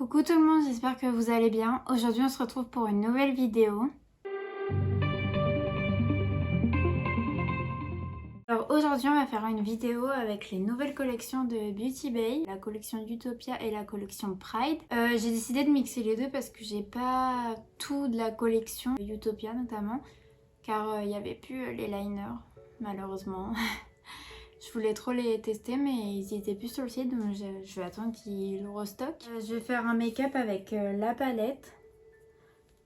Coucou tout le monde, j'espère que vous allez bien. Aujourd'hui on se retrouve pour une nouvelle vidéo. Alors aujourd'hui on va faire une vidéo avec les nouvelles collections de Beauty Bay, la collection Utopia et la collection Pride. J'ai décidé de mixer les deux parce que j'ai pas tout de la collection Utopia notamment, car il n'y avait plus les liners malheureusement. Je voulais trop les tester mais ils étaient plus sur le site donc je vais attendre qu'ils le restockent. Je vais faire un make-up avec la palette.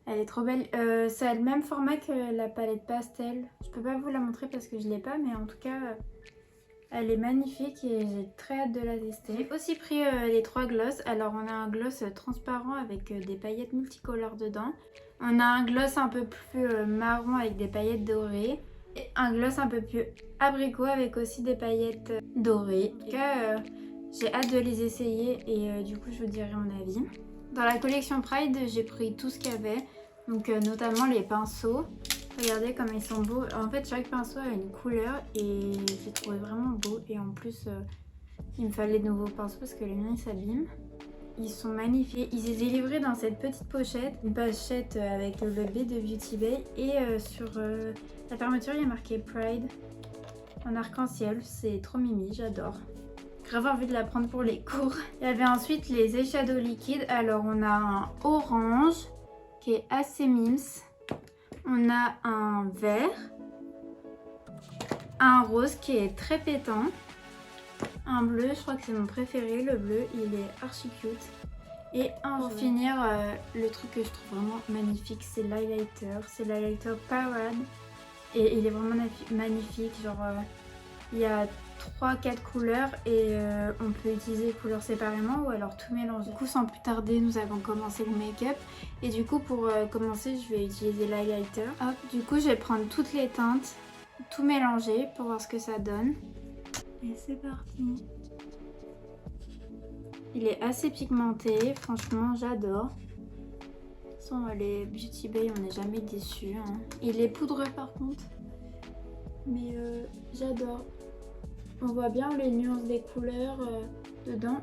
Elle est trop belle. Ça a le même format que la palette pastel. Je peux pas vous la montrer parce que je l'ai pas mais en tout cas elle est magnifique et j'ai très hâte de la tester. J'ai aussi pris les trois gloss. Alors on a un gloss transparent avec des paillettes multicolores dedans. On a un gloss un peu plus marron avec des paillettes dorées. Et un gloss un peu plus abricot avec aussi des paillettes dorées. En tout cas, j'ai hâte de les essayer et du coup je vous dirai mon avis. Dans la collection Pride, j'ai pris tout ce qu'il y avait. Donc notamment les pinceaux. Regardez comme ils sont beaux. En fait chaque pinceau a une couleur et j'ai trouvé vraiment beau. Et en plus il me fallait de nouveaux pinceaux parce que les miens ils s'abîment. Ils sont magnifiques. Ils étaient livrés dans cette petite pochette. Une pochette avec le B de Beauty Bay. Et sur la fermeture, il y a marqué Pride en arc-en-ciel. C'est trop mimi, j'adore. Grave envie de la prendre pour les cours. Il y avait ensuite les eyeshadows liquides. Alors, on a un orange qui est assez mims. On a un vert. Un rose qui est très pétant. Un bleu, je crois que c'est mon préféré, le bleu, il est archi cute. Et pour finir, le truc que je trouve vraiment magnifique, c'est l'highlighter. C'est l'highlighter Parade. Et il est vraiment magnifique, genre il y a 3-4 couleurs et on peut utiliser les couleurs séparément ou alors tout mélanger. Du coup sans plus tarder, nous avons commencé le make-up. Et du coup pour commencer, je vais utiliser l'highlighter. Hop, du coup je vais prendre toutes les teintes, tout mélanger pour voir ce que ça donne. Et c'est parti. Il est assez pigmenté, franchement j'adore. De toute façon les Beauty Bay on n'est jamais déçus. Hein. Il est poudreux par contre. Mais j'adore. On voit bien les nuances des couleurs dedans.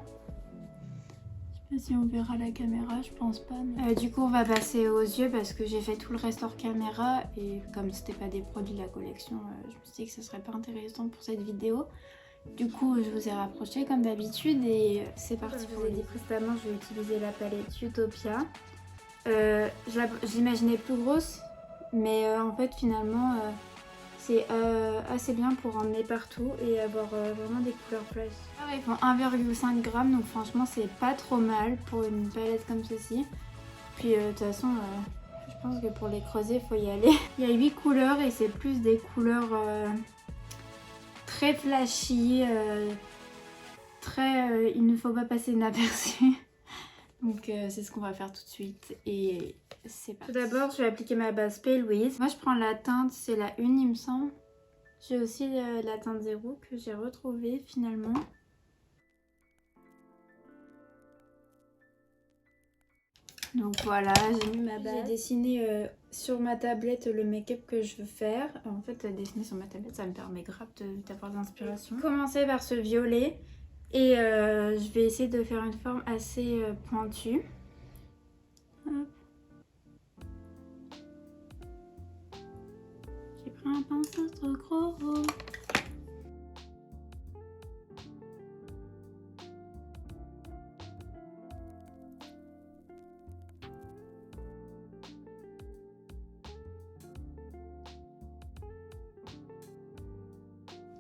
Je sais pas si on verra la caméra, je pense pas. Mais... du coup on va passer aux yeux parce que j'ai fait tout le reste hors caméra. Et comme c'était pas des produits de la collection, je me suis dit que ce serait pas intéressant pour cette vidéo. Du coup, je vous ai rapproché comme d'habitude et c'est parti. Comme je vous ai dit précédemment, je vais utiliser la palette Utopia. J'imaginais plus grosse, mais en fait finalement c'est assez bien pour emmener partout et avoir vraiment des couleurs flash. Alors, ils font 1,5 g, donc franchement c'est pas trop mal pour une palette comme ceci. Puis de toute façon, je pense que pour les creuser, il faut y aller. Il y a 8 couleurs et c'est plus des couleurs... très flashy, il ne faut pas passer inaperçu. Donc c'est ce qu'on va faire tout de suite et c'est parti. Tout d'abord je vais appliquer ma base Pale With. Moi je prends la teinte, c'est la 1 il me semble. J'ai aussi la teinte 0 que j'ai retrouvée finalement. Donc voilà, j'ai mis ma base. J'ai dessiné sur ma tablette le make-up que je veux faire. En fait, dessiner sur ma tablette, ça me permet grave d'avoir de l'inspiration. Commencer par ce violet et je vais essayer de faire une forme assez pointue. Hop. J'ai pris un pinceau trop gros.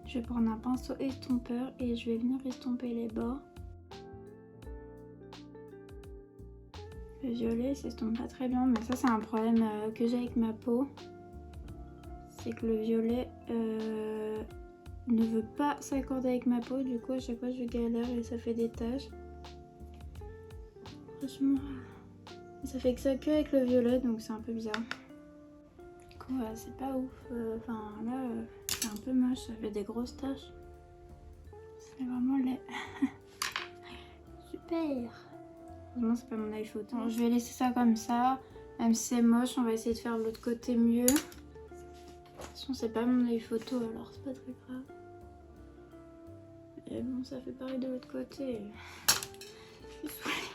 Je vais prendre un pinceau estompeur et je vais venir estomper les bords. Le violet s'estompe pas très bien, mais ça c'est un problème que j'ai avec ma peau. C'est que le violet ne veut pas s'accorder avec ma peau, du coup à chaque fois je galère et ça fait des taches. Franchement, ça fait que ça que avec le violet, donc c'est un peu bizarre. Du coup c'est pas ouf, enfin là... c'est un peu moche, ça fait des grosses taches. C'est vraiment laid. Super. Heureusement c'est pas mon œil photo. Je vais laisser ça comme ça. Même si c'est moche, on va essayer de faire de l'autre côté mieux. De toute façon c'est pas mon œil photo alors c'est pas très grave. Et bon ça fait pareil de l'autre côté. Je suis saoulée.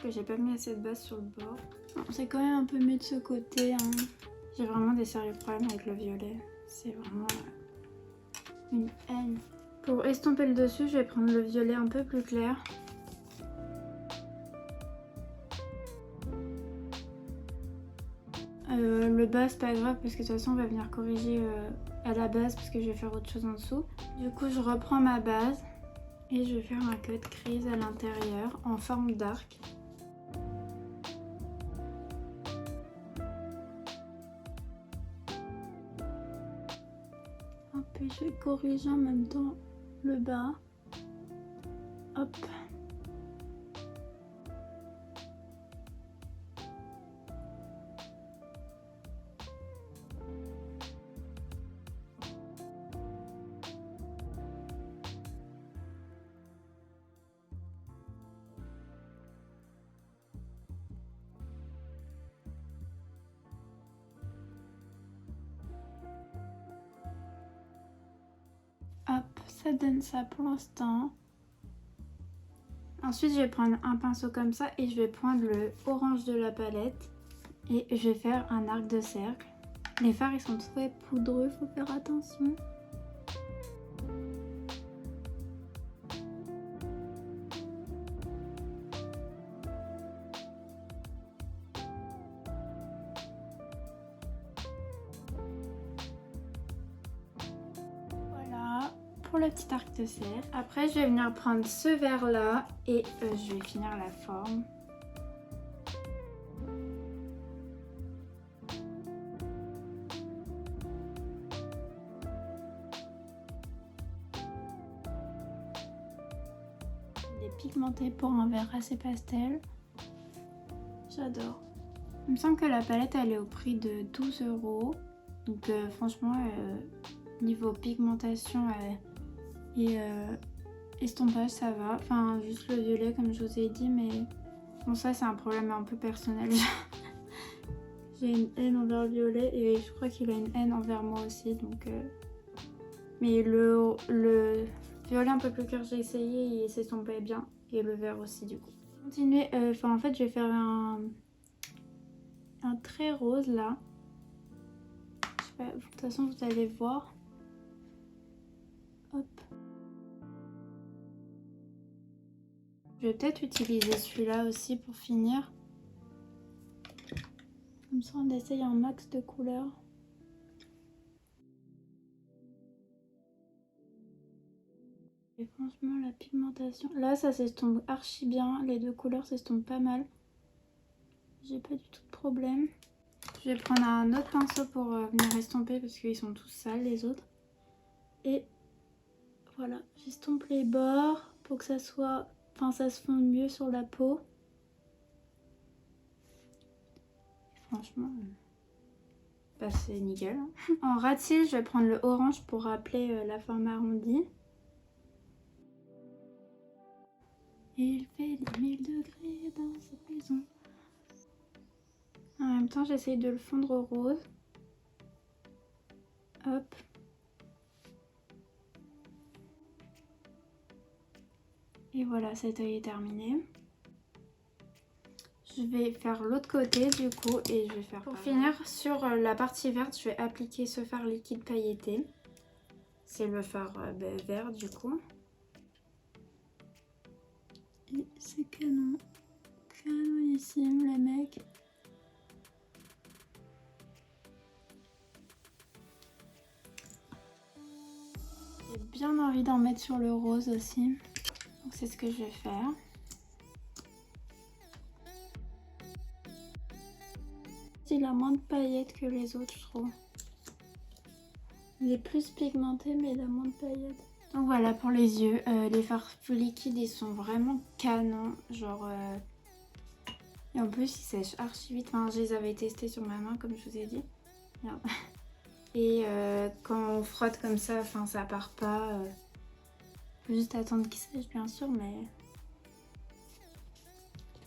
que j'ai pas mis assez de base sur le bord. Bon, c'est quand même un peu mieux de ce côté, hein. J'ai vraiment des sérieux problèmes avec le violet. C'est vraiment une haine. Pour estomper le dessus, je vais prendre le violet un peu plus clair. Le bas c'est pas grave parce que de toute façon on va venir corriger à la base parce que je vais faire autre chose en dessous. Du coup je reprends ma base et je vais faire un cut crease à l'intérieur en forme d'arc. Hop, et je vais corriger en même temps le bas. Hop. Hop, ça donne ça pour l'instant. Ensuite, je vais prendre un pinceau comme ça et je vais prendre le orange de la palette et je vais faire un arc de cercle. Les fards, ils sont très poudreux, faut faire attention. Pour le petit arc de cercle. Après je vais venir prendre ce vert là et je vais finir la forme. Il est pigmenté pour un vert assez pastel. J'adore. Il me semble que la palette elle est au prix de 12 €. Donc franchement niveau pigmentation et estompage ça va, enfin juste le violet comme je vous ai dit, mais bon ça c'est un problème un peu personnel. J'ai une haine envers le violet et je crois qu'il a une haine envers moi aussi, donc mais le violet un peu plus clair j'ai essayé, il s'estompait bien, et le vert aussi du coup. Continuer, en fait je vais faire un trait rose là, je sais pas, de toute façon vous allez voir. Hop. Je vais peut-être utiliser celui-là aussi pour finir. Comme ça on essaye un max de couleurs. Et franchement la pigmentation, là ça s'estompe archi bien, les deux couleurs s'estompent pas mal. J'ai pas du tout de problème. Je vais prendre un autre pinceau pour venir estomper parce qu'ils sont tous sales les autres. Et voilà, j'estompe les bords pour que ça soit, ça se fonde mieux sur la peau. Et franchement, bah c'est nickel. En ras de cils, je vais prendre le orange pour rappeler la forme arrondie. Il fait des 1000 degrés dans cette maison. En même temps, j'essaye de le fondre au rose. Hop. Et voilà, cet œil est terminé. Je vais faire l'autre côté du coup et je vais faire... Pour finir, sur la partie verte, je vais appliquer ce fard liquide pailleté. C'est le fard vert du coup. Et c'est canon. Canonissime les mecs. J'ai bien envie d'en mettre sur le rose aussi. Donc c'est ce que je vais faire. Il a moins de paillettes que les autres, je trouve. Il est plus pigmenté, mais il a moins de paillettes. Donc voilà pour les yeux. Les fards liquides, ils sont vraiment canons. Genre... Et en plus, ils sèchent archi vite. Enfin, je les avais testés sur ma main, comme je vous ai dit. Merde. Et quand on frotte comme ça, ça part pas. Faut juste attendre qu'ils sèchent, bien sûr, mais...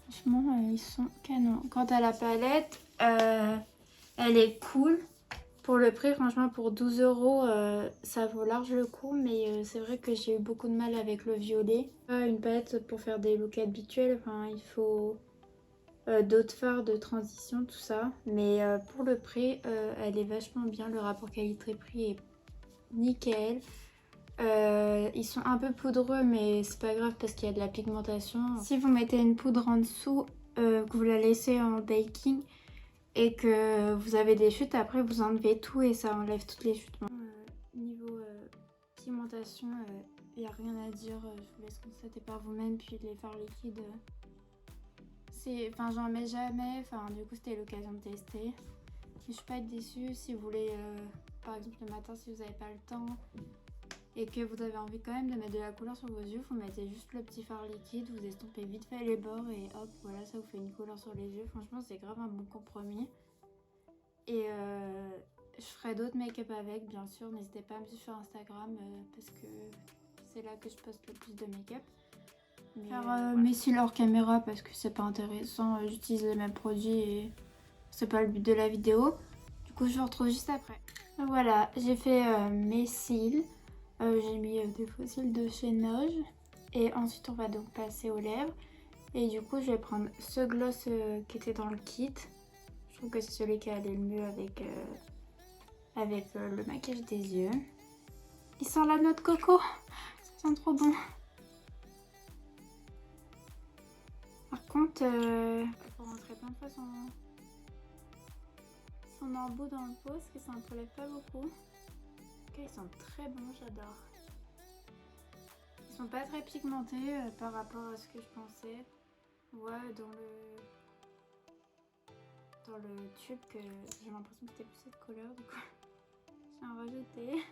Franchement, ils sont canons. Quant à la palette, elle est cool. Pour le prix, franchement, pour 12 €, ça vaut large le coup. Mais c'est vrai que j'ai eu beaucoup de mal avec le violet. Une palette pour faire des looks habituels, il faut d'autres fards de transition, tout ça. Mais pour le prix, elle est vachement bien. Le rapport qualité-prix est nickel. Ils sont un peu poudreux, mais c'est pas grave parce qu'il y a de la pigmentation. Si vous mettez une poudre en dessous, que vous la laissez en baking et que vous avez des chutes, après vous enlevez tout et ça enlève toutes les chutes. Niveau pigmentation, il n'y a rien à dire. Je vous laisse constater par vous-même. Puis les fards liquides, enfin j'en mets jamais. Enfin du coup c'était l'occasion de tester. Je suis pas déçue. Si vous voulez, par exemple le matin, si vous n'avez pas le temps et que vous avez envie quand même de mettre de la couleur sur vos yeux, vous mettez juste le petit fard liquide, vous estompez vite fait les bords et hop, voilà, ça vous fait une couleur sur les yeux. Franchement, c'est grave un bon compromis. Et je ferai d'autres make-up avec, bien sûr. N'hésitez pas à me suivre sur Instagram parce que c'est là que je poste le plus de make-up. Faire mes cils hors caméra parce que c'est pas intéressant. J'utilise les mêmes produits et c'est pas le but de la vidéo. Du coup, je vous retrouve juste après. Donc voilà, j'ai fait mes cils. J'ai mis des faux cils de chez Noge. Et ensuite, on va donc passer aux lèvres. Et du coup, je vais prendre ce gloss qui était dans le kit. Je trouve que c'est celui qui allait le mieux avec le maquillage des yeux. Il sent la noix de coco. Ça sent trop bon. Par contre, il faut rentrer plein de fois son embout dans le pot parce que ça ne prélève pas beaucoup. Ok, ils sont très bons, j'adore. Ils sont pas très pigmentés par rapport à ce que je pensais. Ouais, dans le tube que j'ai l'impression que c'était plus cette couleur, du coup j'ai en rajouté.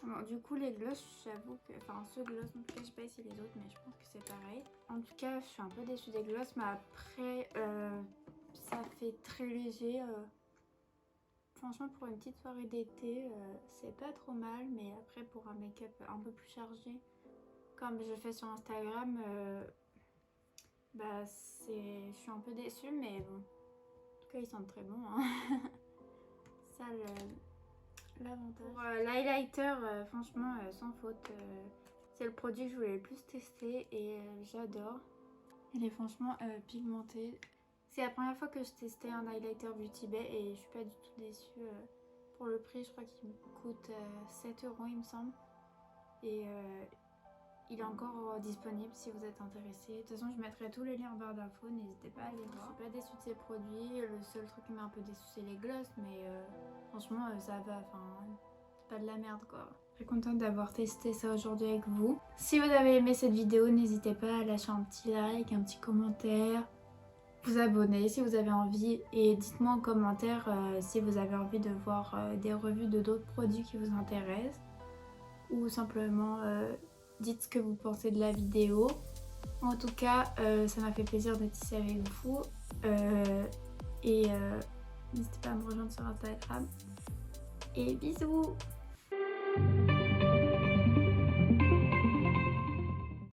Bon, du coup les gloss, j'avoue que, enfin ce gloss, en tout cas je sais pas si les autres, mais je pense que c'est pareil. En tout cas je suis un peu déçue des gloss, mais après ça fait très léger. Franchement pour une petite soirée d'été c'est pas trop mal, mais après pour un make-up un peu plus chargé comme je fais sur Instagram, bah je suis un peu déçue, mais bon. En tout cas, ils sentent très bons. Hein. Ça, l'avantage. Pour l'highlighter, franchement, sans faute. C'est le produit que je voulais le plus tester et j'adore. Il est franchement pigmenté. C'est la première fois que je testais un highlighter Beauty Bay et je suis pas du tout déçue. Pour le prix, je crois qu'il me coûte 7 € il me semble. Et il est encore disponible si vous êtes intéressé. De toute façon, je mettrai tous les liens en barre d'infos, n'hésitez pas à aller voir. Je suis pas déçue de ces produits. Le seul truc qui m'a un peu déçue, c'est les gloss, mais franchement, ça va. Enfin, c'est pas de la merde quoi. Très contente d'avoir testé ça aujourd'hui avec vous. Si vous avez aimé cette vidéo, n'hésitez pas à lâcher un petit like, un petit commentaire, vous abonner si vous avez envie et dites-moi en commentaire si vous avez envie de voir des revues de d'autres produits qui vous intéressent ou simplement dites ce que vous pensez de la vidéo. En tout cas, ça m'a fait plaisir de tisser avec vous. Et n'hésitez pas à me rejoindre sur Instagram. Et bisous!